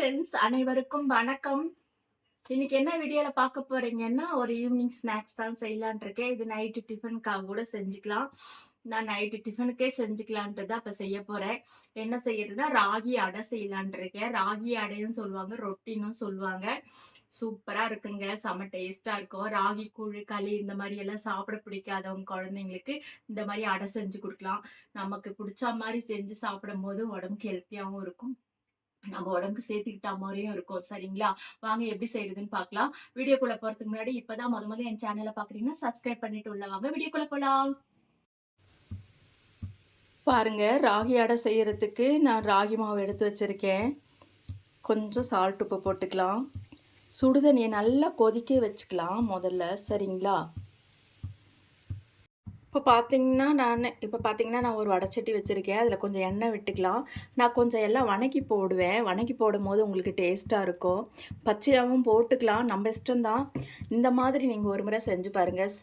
Friends அனைவருக்கும் வணக்கம். இன்னைக்கு என்ன வீடியோல பார்க்க போறீங்கன்னா, ஒரு ஈவினிங் ஸ்நாக்ஸ் தான் செய்யலான்னு இருக்கேன். இது நைட்டு டிஃபனுக்காக கூட செஞ்சுக்கலாம். நான் நைட்டு டிஃபனுக்கே செஞ்சுக்கலான்ட்டு தான் இப்ப செய்ய போறேன். என்ன செய்யறதுன்னா, ராகி அடை செய்யலான்ட்டு இருக்கேன். ராகி அடைன்னு சொல்லுவாங்க, ரொட்டின்னும் சொல்லுவாங்க. சூப்பரா இருக்குங்க. செம்ம டேஸ்ட்டா இருக்கும். ராகி கூழ், களி இந்த மாரி எல்லாம் சாப்பிட பிடிக்காதவங்க குழந்தைங்களுக்கு இந்த மாரி அடை செஞ்சு குடுக்கலாம். நமக்கு புடிச்ச மாரி செஞ்சு சாப்பிடும்போது உடம்புக்கு ஹெல்த்தியாவும் இருக்கும். நம்ம உடம்புக்கு சேர்த்துக்கிட்ட மாதிரியும் இருக்கும். சரிங்களா? வாங்க எப்படி செய்றதுன்னு பார்க்கலாம். வீடியோக்குள்ள போறதுக்கு முன்னாடி இப்பதான் மொத என் சேனல பார்க்குறீங்கன்னா, சப்ஸ்கிரைப் பண்ணிட்டு உள்ள வாங்க. வீடியோக்குள்ள போலாம். பாருங்க, ராகி அடை செய்யறதுக்கு நான் ராகி மாவு எடுத்து வச்சிருக்கேன். கொஞ்சம் சால்ட் உப்பு போட்டுக்கலாம். சுடுதண்ணியை நல்லா கொதிக்க வச்சுக்கலாம் முதல்ல. சரிங்களா? இப்போ பார்த்தீங்கன்னா நான் ஒரு வடைச்சட்டி வச்சுருக்கேன். அதில் கொஞ்சம் எண்ணெய் விட்டுக்கலாம். நான் கொஞ்சம் எல்லாம் வணக்கி போடுவேன். வணக்கி போடும்போது உங்களுக்கு டேஸ்ட்டாக இருக்கும். பச்சையாகவும் போட்டுக்கலாம், நம்ம இஷ்டம்தான். இந்த மாதிரி நீங்கள் ஒரு முறை செஞ்சு பாருங்கள்.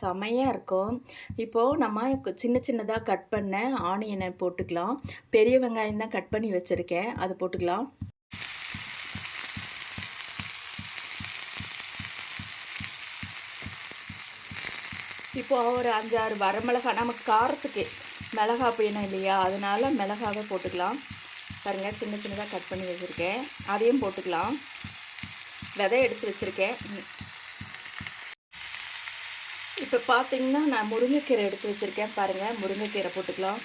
செமையாக இருக்கும். இப்போது நம்ம சின்ன சின்னதாக கட் பண்ண ஆனியனை போட்டுக்கலாம். பெரிய வெங்காயம் தான் கட் பண்ணி வச்சுருக்கேன், அது போட்டுக்கலாம். இப்போது ஒரு 5-6 வரமிளகா, நமக்கு காரத்துக்கு மிளகா வேணும் இல்லையா, அதனால் மிளகாவே போட்டுக்கலாம். பாருங்கள், சின்ன சின்னதாக கட் பண்ணி வச்சுருக்கேன், அதையும் போட்டுக்கலாம். விதை எடுத்து வச்சுருக்கேன். இப்போ பார்த்தீங்கன்னா நான் முருங்கைக்கீரை எடுத்து வச்சுருக்கேன். பாருங்கள், முருங்கைக்கீரை போட்டுக்கலாம்.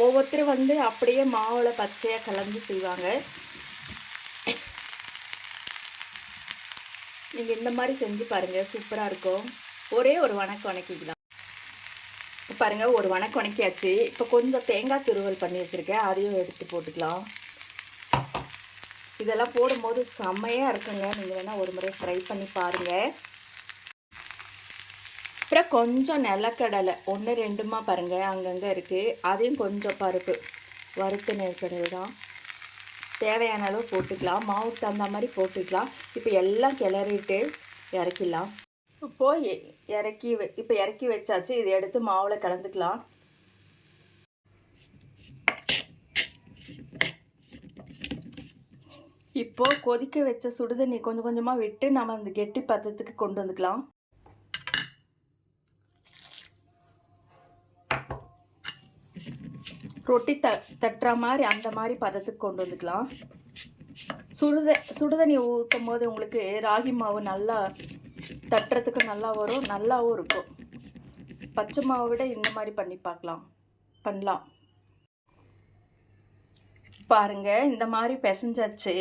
ஒவ்வொருத்தரும் அப்படியே மாவில் பச்சையாக கலந்து செய்வாங்க. நீங்கள் இந்த மாதிரி செஞ்சு பாருங்கள், சூப்பராக இருக்கும். ஒரே ஒரு வணக்கிக்கலாம். இப்போ பாருங்கள், ஒரு வணக்கியாச்சு. இப்போ கொஞ்சம் தேங்காய் துருவல் பண்ணி வச்சுருக்கேன், அதையும் எடுத்து போட்டுக்கலாம். இதெல்லாம் போடும்போது செம்மையாக இருக்குங்க. நீங்கள் வேணால் ஒரு முறை ட்ரை பண்ணி பாருங்கள். அப்புறம் கொஞ்சம் நிலக்கடலை 1-2மா பாருங்கள் அங்கங்கே இருக்குது. அதையும் கொஞ்சம் பருப்பு வறுத்த நிலக்கடலை தான். தேவையான அளவு போட்டுக்கலாம். மாவுக்கு தகுந்த மாதிரி போட்டுக்கலாம். இப்போ எல்லாம் கிளறிட்டு இறக்கிடலாம். இப்போது இறக்கி வச்சாச்சு. இதை எடுத்து மாவில் கலந்துக்கலாம். இப்போது கொதிக்க வச்ச சுடுதண்ணி கொஞ்சம் கொஞ்சமாக விட்டு நம்ம அந்த கெட்டி பதத்துக்கு கொண்டு வந்துக்கலாம். ரொட்டி தட்டுற மாதிரி அந்த மாதிரி பதத்துக்கு கொண்டு வந்துக்கலாம். சுடுதண்ணி ஊற்றும் போது உங்களுக்கு ராகி மாவு நல்லா தட்டுறதுக்கு நல்லா வரும், நல்லாவும் இருக்கும். பச்சை மாவை விட இந்த மாதிரி பண்ணலாம். பாருங்கள், இந்த மாதிரி பிசைஞ்சாச்சு.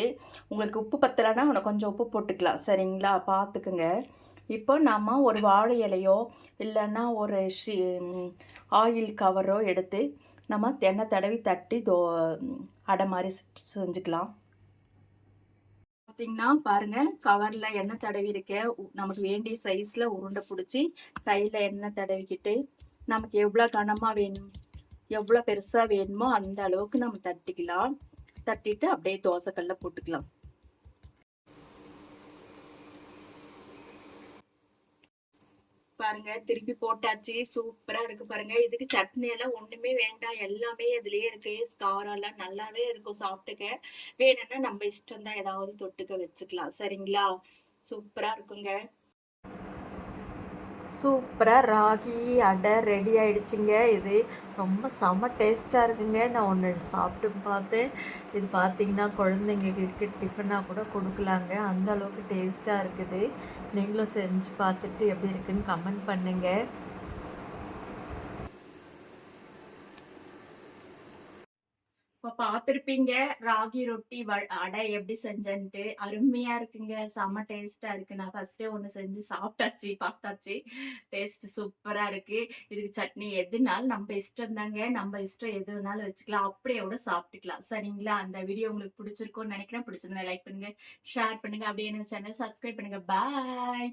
உங்களுக்கு உப்பு பத்தலைன்னா உனக்கு கொஞ்சம் உப்பு போட்டுக்கலாம். சரிங்களா? பார்த்துக்குங்க. இப்போ நம்ம ஒரு வாழை இலையோ இல்லைன்னா ஒரு ஆயில் கவரோ எடுத்து நம்ம எண்ணெய் தடவி தட்டி அடை மாதிரி செஞ்சுக்கலாம். பார்த்தீங்கன்னா பாருங்கள், கவரில் எண்ணெய் தடவி இருக்கேன். நமக்கு வேண்டிய சைஸில் உருண்டை பிடிச்சி கையில் எண்ணெய் தடவிக்கிட்டு நமக்கு எவ்வளோ கனமாக வேணும், எவ்வளோ பெருசாக வேணுமோ அந்த அளவுக்கு நம்ம தட்டிக்கலாம். தட்டிட்டு அப்படியே தோசைக்கல்ல போட்டுக்கலாம். பாருங்க, திருப்பி போட்டாச்சு. சூப்பரா இருக்கு பாருங்க. இதுக்கு சட்னி எல்லாம் ஒண்ணுமே வேண்டாம், எல்லாமே இதுலயே இருக்கு. காரம் எல்லாம் நல்லாவே இருக்கும் சாப்பிட்டுக்க. வேணும்னா நம்ம இஷ்டம் தான், ஏதாவது தொட்டுக்க வச்சுக்கலாம். சரிங்களா? சூப்பரா இருக்குங்க. சூப்பராக ராகி அடை ரெடி ஆகிடுச்சிங்க. இது ரொம்ப செம்ம டேஸ்ட்டாக இருக்குங்க. நான் ஒன்று சாப்பிட்டு பார்த்தேன். இது பார்த்திங்கன்னா குழந்தைங்களுக்கு டிஃபனாக கூட கொடுக்கலாங்க, அந்த அளவுக்கு டேஸ்ட்டாக இருக்குது. நீங்களும் செஞ்சு பார்த்துட்டு எப்படி இருக்குன்னு கமெண்ட் பண்ணுங்கள். இப்போ பார்த்துருப்பீங்க ராகி ரொட்டி அடை எப்படி செஞ்சேன்ட்டு. அருமையா இருக்குங்க, செம்ம டேஸ்டா இருக்கு. நான் ஃபர்ஸ்டே ஒன்று செஞ்சு சாப்பிட்டாச்சு, பார்த்தாச்சு. டேஸ்ட் சூப்பரா இருக்கு. இதுக்கு சட்னி எதுனாலும் நம்ம இஷ்டம் தாங்க, நம்ம இஷ்டம் எது வேணாலும் வச்சுக்கலாம், அப்படியே கூட சாப்பிட்டுக்கலாம். சரிங்களா? அந்த வீடியோ உங்களுக்கு பிடிச்சிருக்கும்னு நினைக்கிறேன். பிடிச்சிருந்தா லைக் பண்ணுங்க, ஷேர் பண்ணுங்க, அப்படியே எனக்கு சேனல் சப்ஸ்கிரைப் பண்ணுங்க. பாய்.